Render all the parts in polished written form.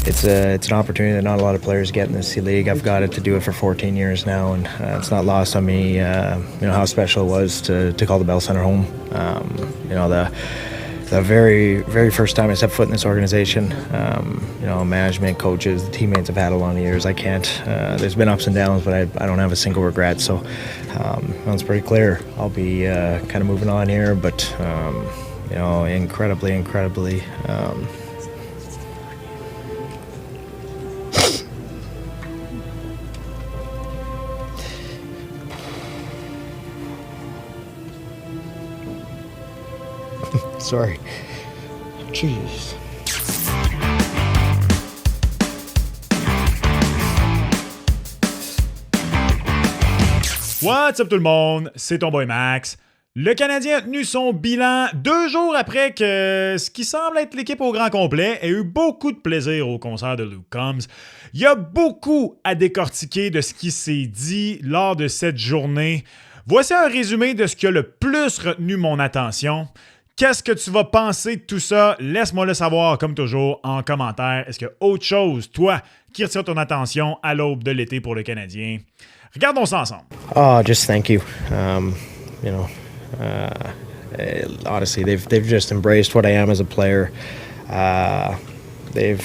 it's an opportunity that not a lot of players get in this league. I've got it to do it for 14 years now, and it's not lost on me, how special it was to call the Bell Center home. The very, very first time I stepped foot in this organization, management, coaches, the teammates I've had a lot of years. I can't. There's been ups and downs, but I don't have a single regret. So it's pretty clear. I'll be kind of moving on here, but incredibly. Sorry. Jeez. What's up tout le monde? C'est ton boy Max. Le Canadien a tenu son bilan 2 jours après que ce qui semble être l'équipe au grand complet ait eu beaucoup de plaisir au concert de Luke Combs. Il y a beaucoup à décortiquer de ce qui s'est dit lors de cette journée. Voici un résumé de ce qui a le plus retenu mon attention. Qu'est-ce que tu vas penser de tout ça? Laisse-moi le savoir, comme toujours, en commentaire. Est-ce qu'il y a autre chose, toi, qui retient ton attention à l'aube de l'été pour le Canadien? Regardons ça ensemble. Oh, just thank you. Honestly, they've just embraced what I am as a player. They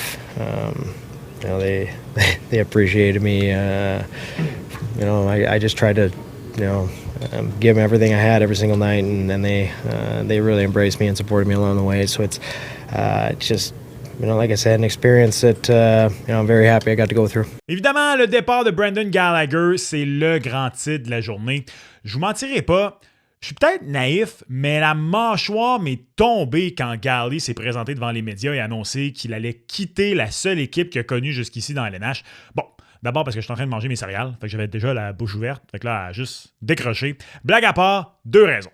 appreciated me. I just tried to, give them everything I had every single night, and then they really embraced me and supported me along the way. So it's just, like I said, an experience that I'm very happy I got to go through. Évidemment, le départ de Brendan Gallagher, c'est le grand titre de la journée. Je vous mentirai pas, je suis peut-être naïf, mais la mâchoire m'est tombée quand Galley s'est présenté devant les médias et a annoncé qu'il allait quitter la seule équipe qu'il a connue jusqu'ici dans LNH. Bon, d'abord parce que je suis en train de manger mes céréales, fait que j'avais déjà la bouche ouverte, fait que là, juste décroché. Blague à part, 2 raisons.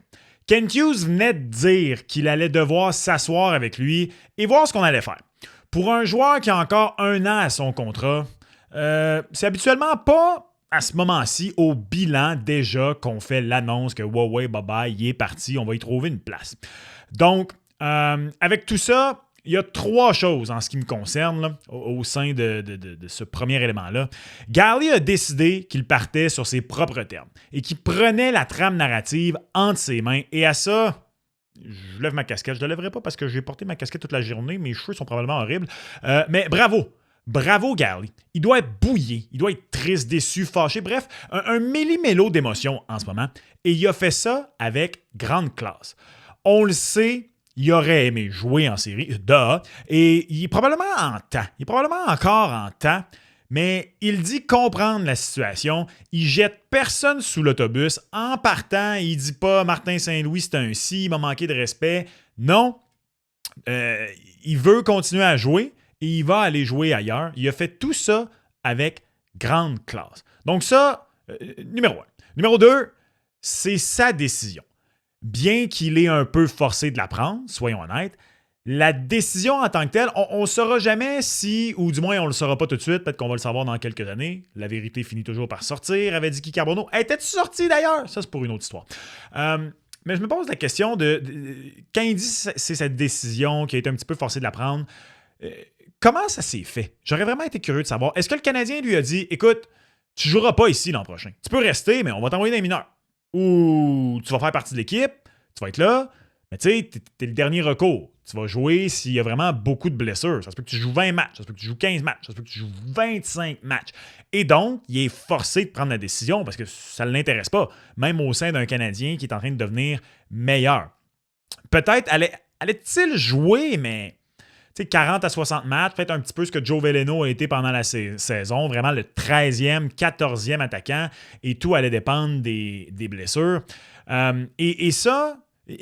Kent Hughes venait de dire qu'il allait devoir s'asseoir avec lui et voir ce qu'on allait faire. Pour un joueur qui a encore 1 an à son contrat, c'est habituellement pas à ce moment-ci au bilan déjà qu'on fait l'annonce que ouais, bye-bye, il est parti, on va y trouver une place. Donc, avec tout ça, il y a 3 choses en ce qui me concerne là, au sein de ce premier élément-là. Galley a décidé qu'il partait sur ses propres termes et qu'il prenait la trame narrative entre ses mains. Et à ça, je lève ma casquette. Je ne la lèverai pas parce que j'ai porté ma casquette toute la journée. Mes cheveux sont probablement horribles. Mais bravo! Bravo, Galley. Il doit être bouillé. Il doit être triste, déçu, fâché. Bref, un méli-mélo d'émotions en ce moment. Et il a fait ça avec grande classe. On le sait, il aurait aimé jouer en série, et il est probablement en temps. Il est probablement encore en temps, mais il dit comprendre la situation. Il jette personne sous l'autobus. En partant, il dit pas « Martin Saint-Louis, c'est un si, il m'a manqué de respect ». Non, il veut continuer à jouer et il va aller jouer ailleurs. Il a fait tout ça avec grande classe. Donc ça, numéro 1. Numéro 2, c'est sa décision. Bien qu'il ait un peu forcé de la prendre, soyons honnêtes, la décision en tant que telle, on ne saura jamais si, ou du moins on ne le saura pas tout de suite, peut-être qu'on va le savoir dans quelques années. La vérité finit toujours par sortir, avait dit Guy Carbonneau. Était-tu sorti d'ailleurs? Ça, c'est pour une autre histoire. Mais je me pose la question de quand il dit que c'est cette décision qui a été un petit peu forcé de la prendre, comment ça s'est fait? J'aurais vraiment été curieux de savoir. Est-ce que le Canadien lui a dit, écoute, tu ne joueras pas ici l'an prochain. Tu peux rester, mais on va t'envoyer dans les mineurs. Ou tu vas faire partie de l'équipe, tu vas être là, mais tu sais, t'es le dernier recours. Tu vas jouer s'il y a vraiment beaucoup de blessures. Ça se peut que tu joues 20 matchs, ça se peut que tu joues 15 matchs, ça se peut que tu joues 25 matchs. Et donc, il est forcé de prendre la décision parce que ça ne l'intéresse pas, même au sein d'un Canadien qui est en train de devenir meilleur. Peut-être allait-il jouer, mais 40 à 60 matchs, peut-être un petit peu ce que Joe Veleno a été pendant la saison, vraiment le 13e, 14e attaquant, et tout allait dépendre des blessures. Et ça,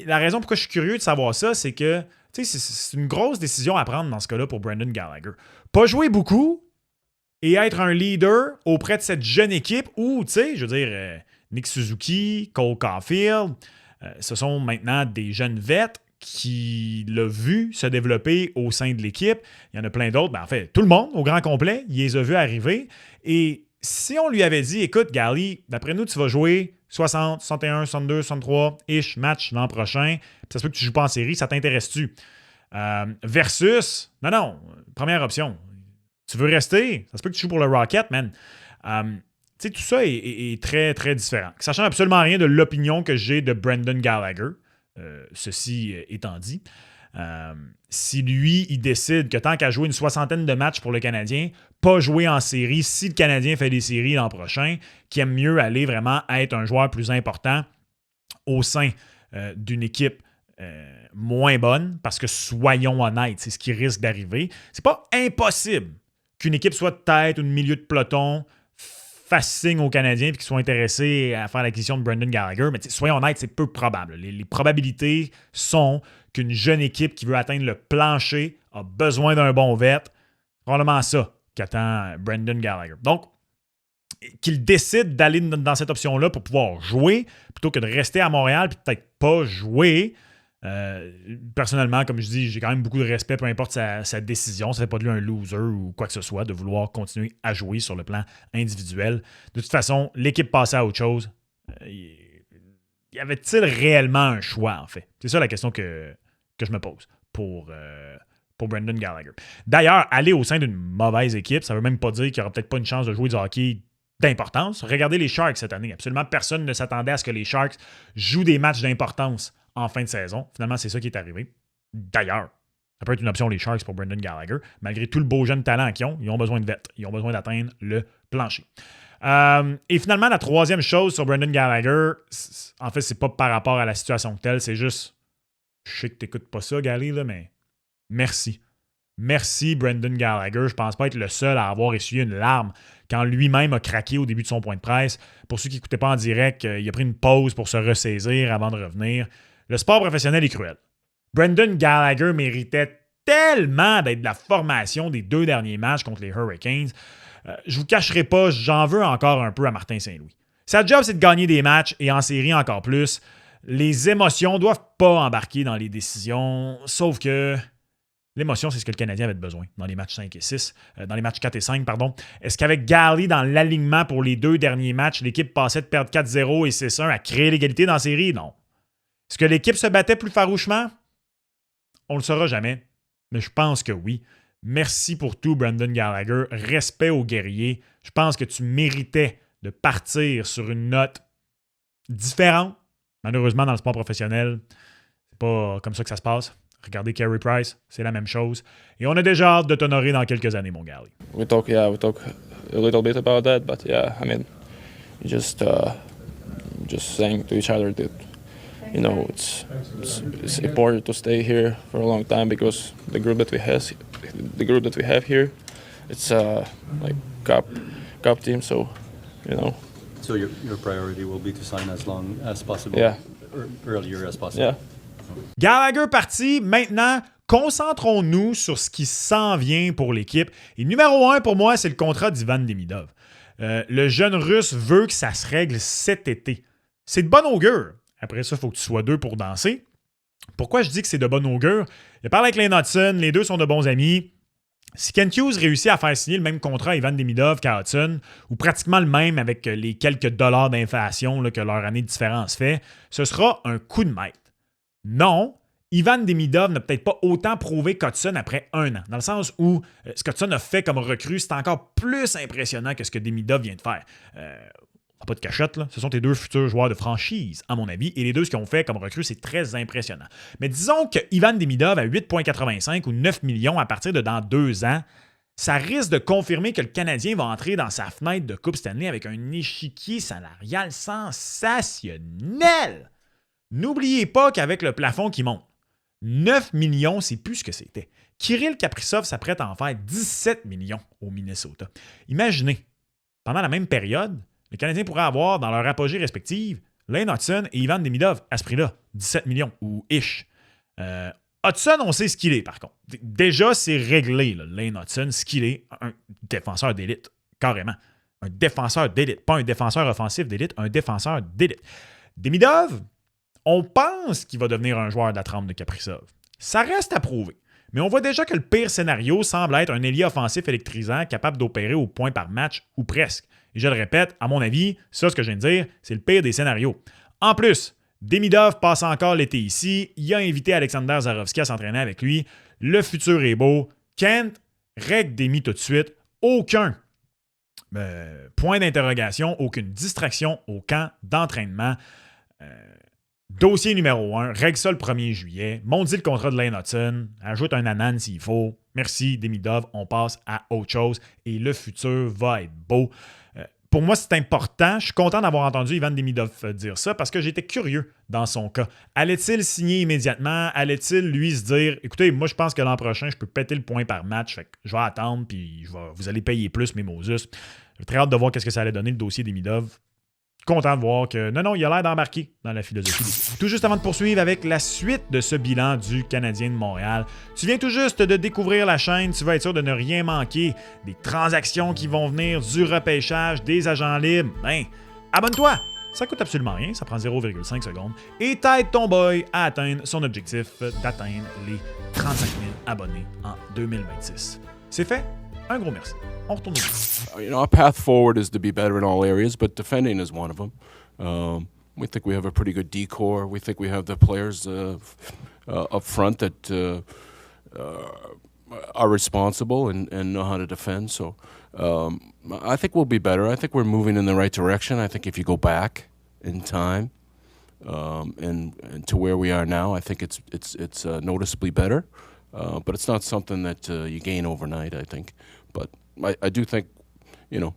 la raison pourquoi je suis curieux de savoir ça, c'est que c'est une grosse décision à prendre dans ce cas-là pour Brendan Gallagher. Pas jouer beaucoup et être un leader auprès de cette jeune équipe où, je veux dire, Nick Suzuki, Cole Caulfield, ce sont maintenant des jeunes vêtres qui l'a vu se développer au sein de l'équipe. Il y en a plein d'autres. En fait, tout le monde, au grand complet, il les a vus arriver. Et si on lui avait dit, écoute, Galley, d'après nous, tu vas jouer 60, 61, 62, 63-ish matchs l'an prochain, puis ça se peut que tu ne joues pas en série, ça t'intéresse-tu? Versus, non, première option. Tu veux rester? Ça se peut que tu joues pour le Rocket, man. Tu sais, tout ça est très, très différent. Sachant absolument rien de l'opinion que j'ai de Brendan Gallagher, ceci étant dit, si lui, il décide que tant qu'à jouer une 60aine de matchs pour le Canadien, pas jouer en série, si le Canadien fait des séries l'an prochain, qu'il aime mieux aller vraiment être un joueur plus important au sein d'une équipe moins bonne, parce que soyons honnêtes, c'est ce qui risque d'arriver. C'est pas impossible qu'une équipe soit de tête ou de milieu de peloton fasse signe aux Canadiens et qu'ils soient intéressés à faire l'acquisition de Brendan Gallagher, mais soyons honnêtes, c'est peu probable. Les probabilités sont qu'une jeune équipe qui veut atteindre le plancher a besoin d'un bon vet. Probablement ça qu'attend Brendan Gallagher. Donc, qu'il décide d'aller dans cette option-là pour pouvoir jouer, plutôt que de rester à Montréal et peut-être pas jouer. Personnellement, comme je dis, j'ai quand même beaucoup de respect, peu importe sa décision. Ça ne fait pas de lui un loser ou quoi que ce soit de vouloir continuer à jouer sur le plan individuel. De toute façon, l'équipe passait à autre chose. Y avait-il réellement un choix, en fait? C'est ça la question que je me pose pour Brendan Gallagher. D'ailleurs, aller au sein d'une mauvaise équipe, ça ne veut même pas dire qu'il n'y aura peut-être pas une chance de jouer du hockey d'importance. Regardez les Sharks cette année. Absolument personne ne s'attendait à ce que les Sharks jouent des matchs d'importance en fin de saison. Finalement, c'est ça qui est arrivé. D'ailleurs, ça peut être une option, les Sharks, pour Brendan Gallagher. Malgré tout le beau jeune talent qu'ils ont, ils ont besoin de vêtements. Ils ont besoin d'atteindre le plancher. Et finalement, la troisième chose sur Brendan Gallagher, en fait, c'est pas par rapport à la situation telle, c'est juste, je sais que t'écoutes pas ça, Gally, là, mais merci. Merci, Brendan Gallagher. Je pense pas être le seul à avoir essuyé une larme quand lui-même a craqué au début de son point de presse. Pour ceux qui n'écoutaient pas en direct, il a pris une pause pour se ressaisir avant de revenir. Le sport professionnel est cruel. Brendan Gallagher méritait tellement d'être de la formation des 2 derniers matchs contre les Hurricanes. Je vous cacherai pas, j'en veux encore un peu à Martin Saint-Louis. Sa job, c'est de gagner des matchs et en série encore plus. Les émotions ne doivent pas embarquer dans les décisions, sauf que l'émotion, c'est ce que le Canadien avait besoin dans les matchs 5 et 6, dans les matchs 4 et 5, pardon. Est-ce qu'avec Gally dans l'alignement pour les 2 derniers matchs, l'équipe passait de perdre 4-0 et 6-1 à créer l'égalité dans la série? Non. Est-ce que l'équipe se battait plus farouchement? On ne le saura jamais, mais je pense que oui. Merci pour tout, Brendan Gallagher. Respect aux guerriers. Je pense que tu méritais de partir sur une note différente. Malheureusement, dans le sport professionnel, c'est pas comme ça que ça se passe. Regardez Carey Price, c'est la même chose. Et on a déjà hâte de t'honorer dans quelques années, mon Gally. We talk a little bit about that, but yeah, I mean, just saying to each other that, you know, it's important to stay here for a long time because the group that we have here, it's like cup team, so you know. So your priority will be to sign as long as possible, Yeah. or earlier as possible. Yeah. Gallagher parti. Maintenant, concentrons-nous sur ce qui s'en vient pour l'équipe. Et numéro 1 pour moi, c'est le contrat d'Ivan Demidov. Le jeune Russe veut que ça se règle cet été. C'est de bon augure. Après ça, il faut que tu sois 2 pour danser. Pourquoi je dis que c'est de bon augure? Il parle avec Lane Hudson, les deux sont de bons amis. Si Kent Hughes réussit à faire signer le même contrat à Ivan Demidov qu'à Hudson, ou pratiquement le même avec les quelques dollars d'inflation que leur année de différence fait, ce sera un coup de maître. Non, Ivan Demidov n'a peut-être pas autant prouvé qu'Hudson après 1 an, dans le sens où ce qu'Hudson a fait comme recrue, c'est encore plus impressionnant que ce que Demidov vient de faire. Pas de cachette, là. Ce sont tes 2 futurs joueurs de franchise, à mon avis, et les 2, ce qu'ils ont fait comme recrue, c'est très impressionnant. Mais disons que Ivan Demidov à 8,85 ou 9 millions à partir de dans 2 ans, ça risque de confirmer que le Canadien va entrer dans sa fenêtre de Coupe Stanley avec un échiquier salarial sensationnel. N'oubliez pas qu'avec le plafond qui monte, 9 millions, c'est plus ce que c'était. Kirill Kaprizov s'apprête à en faire 17 millions au Minnesota. Imaginez, pendant la même période, les Canadiens pourraient avoir dans leur apogée respective Lane Hudson et Ivan Demidov à ce prix-là, 17 millions ou ish. Hudson, on sait ce qu'il est, par contre. Déjà, c'est réglé, là, Lane Hudson, ce qu'il est, un défenseur d'élite, carrément. Un défenseur d'élite, pas un défenseur offensif d'élite, un défenseur d'élite. Demidov, on pense qu'il va devenir un joueur de la trempe de Kaprizov. Ça reste à prouver. Mais on voit déjà que le pire scénario semble être un ailier offensif électrisant capable d'opérer au point par match, ou presque. Et je le répète, à mon avis, ça, ce que je viens de dire, c'est le pire des scénarios. En plus, Demidov passe encore l'été ici. Il a invité Alexander Zarovski à s'entraîner avec lui. Le futur est beau. Kent, règle Demi tout de suite. aucun point d'interrogation, aucune distraction au camp d'entraînement. Dossier numéro 1, règle ça le 1er juillet. Maudit le contrat de Lane Hutson. Ajoute un anan s'il faut. Merci, Demidov. On passe à autre chose et le futur va être beau. Pour moi, c'est important. Je suis content d'avoir entendu Ivan Demidov dire ça parce que j'étais curieux dans son cas. Allait-il signer immédiatement? Allait-il, lui, se dire « Écoutez, moi, je pense que l'an prochain, je peux péter le point par match. Fait que je vais attendre puis vous allez payer plus, mes Moses. » J'ai très hâte de voir ce que ça allait donner, le dossier Demidov. Content de voir que, non, il a l'air d'embarquer dans la philosophie. Tout juste avant de poursuivre avec la suite de ce bilan du Canadien de Montréal, tu viens tout juste de découvrir la chaîne, tu vas être sûr de ne rien manquer des transactions qui vont venir, du repêchage, des agents libres. Ben, abonne-toi! Ça coûte absolument rien, ça prend 0,5 secondes et t'aide ton boy à atteindre son objectif d'atteindre les 35 000 abonnés en 2026. C'est fait? Un gros merci. On retourne au bout. You know, our path forward is to be better in all areas, but defending is one of them. We think we have a pretty good decor. We think we have the players up front that are responsible and know how to defend. So I think we'll be better. I think we're moving in the right direction. I think if you go back in time and to where we are now, I think it's noticeably better. But it's not something that you gain overnight, I think. But I do think, you know,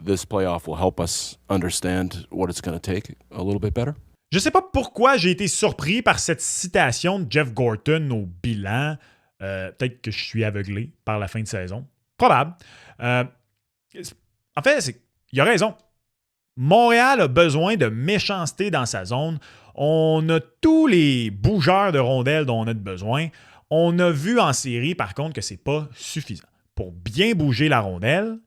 this playoff will help us understand what it's going to take a little bit better. Je sais pas pourquoi j'ai été surpris par cette citation de Jeff Gorton au bilan. Peut-être que je suis aveuglé par la fin de saison. Probable. En fait, il a raison. Montréal a besoin de méchanceté dans sa zone. On a tous les bougeurs de rondelles dont on a besoin. On a vu en série, par contre, que c'est pas suffisant. Pour bien bouger la rondelle,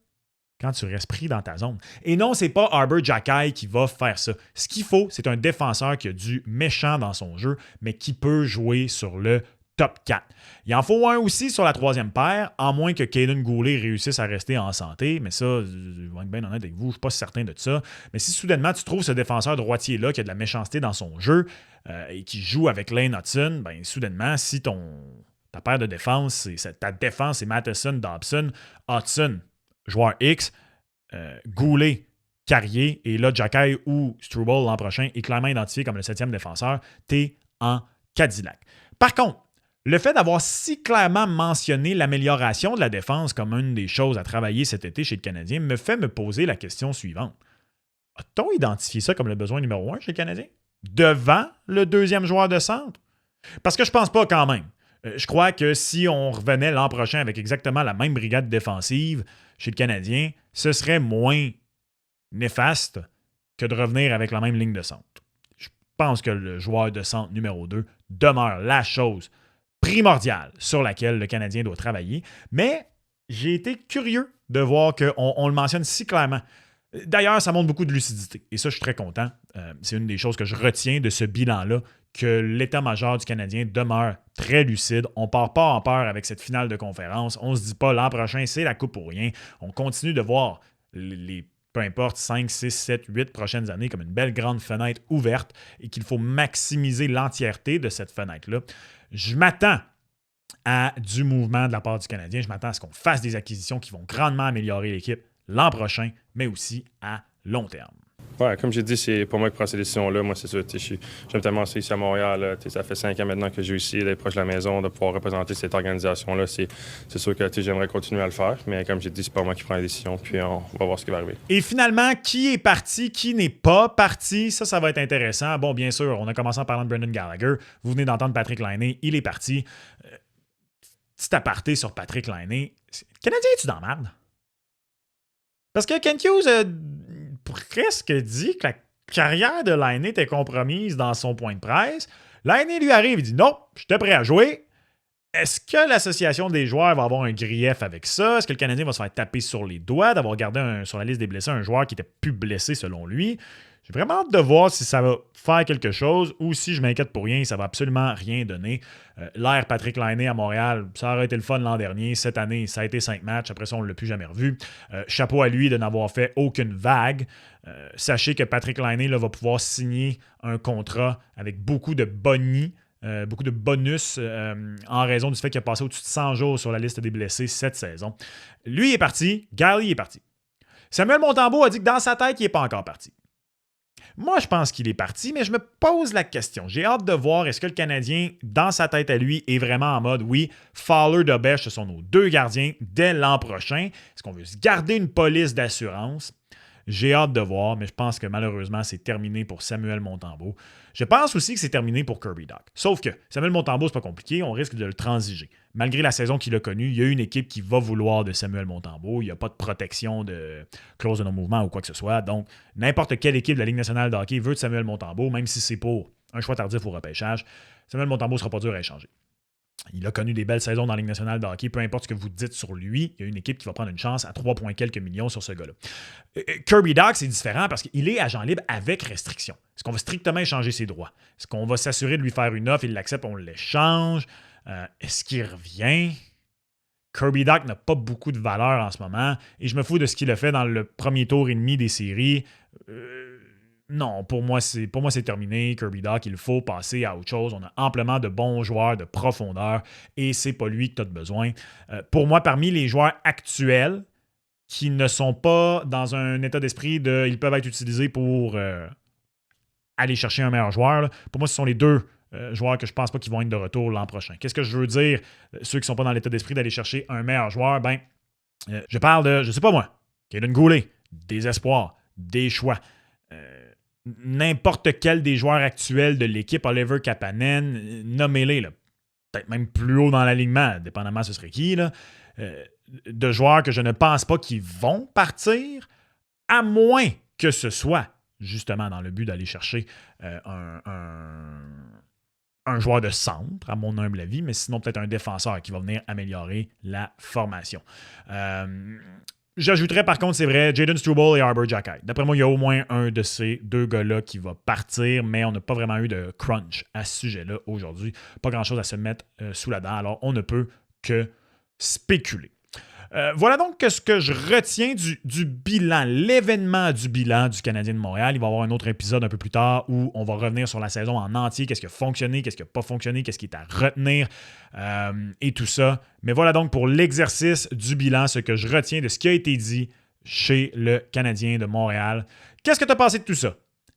quand tu restes pris dans ta zone. Et non, c'est pas Arber Xhekaj qui va faire ça. Ce qu'il faut, c'est un défenseur qui a du méchant dans son jeu, mais qui peut jouer sur le top 4. Il en faut un aussi sur la troisième paire, à moins que Caden Goulet réussisse à rester en santé. Mais ça, je vais être bien honnête avec vous, je ne suis pas certain de ça. Mais si soudainement tu trouves ce défenseur droitier-là qui a de la méchanceté dans son jeu et qui joue avec Lane Hutson, ben soudainement, si ta paire de défense, ta défense, c'est Matheson, Dobson, Hudson, joueur X, Goulet, Carrier, et là, Xhekaj ou Struble l'an prochain est clairement identifié comme le 7e défenseur, t'es en Cadillac. Par contre, le fait d'avoir si clairement mentionné l'amélioration de la défense comme une des choses à travailler cet été chez le Canadien me fait me poser la question suivante. A-t-on identifié ça comme le besoin numéro 1 chez le Canadien? Devant le deuxième joueur de centre? Parce que je pense pas quand même. Je crois que si on revenait l'an prochain avec exactement la même brigade défensive chez le Canadien, ce serait moins néfaste que de revenir avec la même ligne de centre. Je pense que le joueur de centre numéro 2 demeure la chose primordiale sur laquelle le Canadien doit travailler, mais j'ai été curieux de voir qu'on le mentionne si clairement. D'ailleurs, ça montre beaucoup de lucidité. Et ça, je suis très content. C'est une des choses que je retiens de ce bilan-là, que l'état-major du Canadien demeure très lucide. On ne part pas en peur avec cette finale de conférence. On ne se dit pas l'an prochain, c'est la coupe pour rien. On continue de voir peu importe, 5, 6, 7, 8 prochaines années comme une belle grande fenêtre ouverte et qu'il faut maximiser l'entièreté de cette fenêtre-là. Je m'attends à du mouvement de la part du Canadien. Je m'attends à ce qu'on fasse des acquisitions qui vont grandement améliorer l'équipe l'an prochain, mais aussi à long terme. Ouais, comme j'ai dit, c'est pour moi qui prends ces décisions-là. Moi, c'est sûr, j'aime tellement ça ici à Montréal. Là, ça fait 5 ans maintenant que je suis ici, d'être proche de la maison, de pouvoir représenter cette organisation-là. C'est sûr que j'aimerais continuer à le faire, mais comme j'ai dit, c'est pas moi qui prends les décisions, puis on va voir ce qui va arriver. Et finalement, qui est parti, qui n'est pas parti, ça va être intéressant. Bon, bien sûr, on a commencé en parlant de Brendan Gallagher. Vous venez d'entendre Patrick Laine, il est parti. Petit aparté sur Patrick Laine. Canadien, es-tu dans la merde? Parce que Kent Hughes a presque dit que la carrière de Laine était compromise dans son point de presse. Laine lui arrive et dit « Non, j'étais prêt à jouer ». Est-ce que l'association des joueurs va avoir un grief avec ça? Est-ce que le Canadien va se faire taper sur les doigts d'avoir gardé sur la liste des blessés un joueur qui était plus blessé selon lui? J'ai vraiment hâte de voir si ça va faire quelque chose ou si je m'inquiète pour rien, ça va absolument rien donner. L'ère Patrick Laine à Montréal, ça aurait été le fun l'an dernier. Cette année, ça a été 5 matchs. Après ça, on ne l'a plus jamais revu. Chapeau à lui de n'avoir fait aucune vague. Sachez que Patrick Laine là, va pouvoir signer un contrat avec beaucoup de bonnies beaucoup de bonus en raison du fait qu'il a passé au-dessus de 100 jours sur la liste des blessés cette saison. Lui est parti, Galley est parti. Samuel Montembeault a dit que dans sa tête, il n'est pas encore parti. Moi, je pense qu'il est parti, mais je me pose la question. J'ai hâte de voir est-ce que le Canadien, dans sa tête à lui, est vraiment en mode oui, Fowler, Dobèche, ce sont nos deux gardiens dès l'an prochain. Est-ce qu'on veut se garder une police d'assurance? J'ai hâte de voir, mais je pense que malheureusement, c'est terminé pour Samuel Montembeault. Je pense aussi que c'est terminé pour Kirby Dach. Sauf que Samuel Montembeault, c'est pas compliqué, on risque de le transiger. Malgré la saison qu'il a connue, il y a une équipe qui va vouloir de Samuel Montembeault. Il n'y a pas de protection de clause de non-mouvement ou quoi que ce soit. Donc, n'importe quelle équipe de la Ligue nationale de hockey veut de Samuel Montembeault, même si c'est pour un choix tardif au repêchage. Samuel Montembeault ne sera pas dur à échanger. Il a connu des belles saisons dans la Ligue nationale de hockey. Peu importe ce que vous dites sur lui, il y a une équipe qui va prendre une chance à 3 points quelques millions sur ce gars-là. Kirby Dach, c'est différent parce qu'il est agent libre avec restriction. Est-ce qu'on va strictement échanger ses droits? Est-ce qu'on va s'assurer de lui faire une offre, il l'accepte, on l'échange? Est-ce qu'il revient? Kirby Dach n'a pas beaucoup de valeur en ce moment et je me fous de ce qu'il a fait dans le premier tour et demi des séries. Non, pour moi, c'est terminé. Kirby Dach, il faut passer à autre chose. On a amplement de bons joueurs de profondeur et c'est pas lui que tu as besoin. Pour moi, parmi les joueurs actuels qui ne sont pas dans un état d'esprit de ils peuvent être utilisés pour aller chercher un meilleur joueur, là, pour moi, ce sont les deux joueurs que je pense pas qu'ils vont être de retour l'an prochain. Qu'est-ce que je veux dire? Ceux qui sont pas dans l'état d'esprit d'aller chercher un meilleur joueur, je parle de, je sais pas moi, Kaden Goulet, des espoirs, des choix. N'importe quel des joueurs actuels de l'équipe, Oliver Kapanen, nommez-les, là, peut-être même plus haut dans l'alignement, dépendamment ce serait qui, là, de joueurs que je ne pense pas qu'ils vont partir, à moins que ce soit justement dans le but d'aller chercher un joueur de centre, à mon humble avis, mais sinon peut-être un défenseur qui va venir améliorer la formation. J'ajouterais par contre, c'est vrai, Jayden Struble et Arbor Xhekaj. D'après moi, il y a au moins un de ces deux gars-là qui va partir, mais on n'a pas vraiment eu de crunch à ce sujet-là aujourd'hui. Pas grand-chose à se mettre sous la dent, alors on ne peut que spéculer. Voilà donc ce que je retiens du bilan, l'événement du bilan du Canadien de Montréal. Il va y avoir un autre épisode un peu plus tard où on va revenir sur la saison en entier, qu'est-ce qui a fonctionné, qu'est-ce qui n'a pas fonctionné, qu'est-ce qui est à retenir et tout ça. Mais voilà donc pour l'exercice du bilan, ce que je retiens de ce qui a été dit chez le Canadien de Montréal. Qu'est-ce que tu as pensé de tout ça?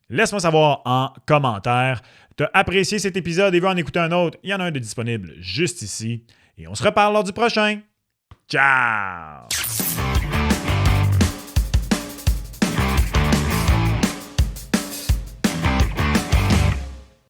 Laisse-moi savoir en commentaire. Tu as apprécié cet épisode et veux en écouter un autre? Il y en a un de disponible juste ici. Et on se reparle lors du prochain. Ciao!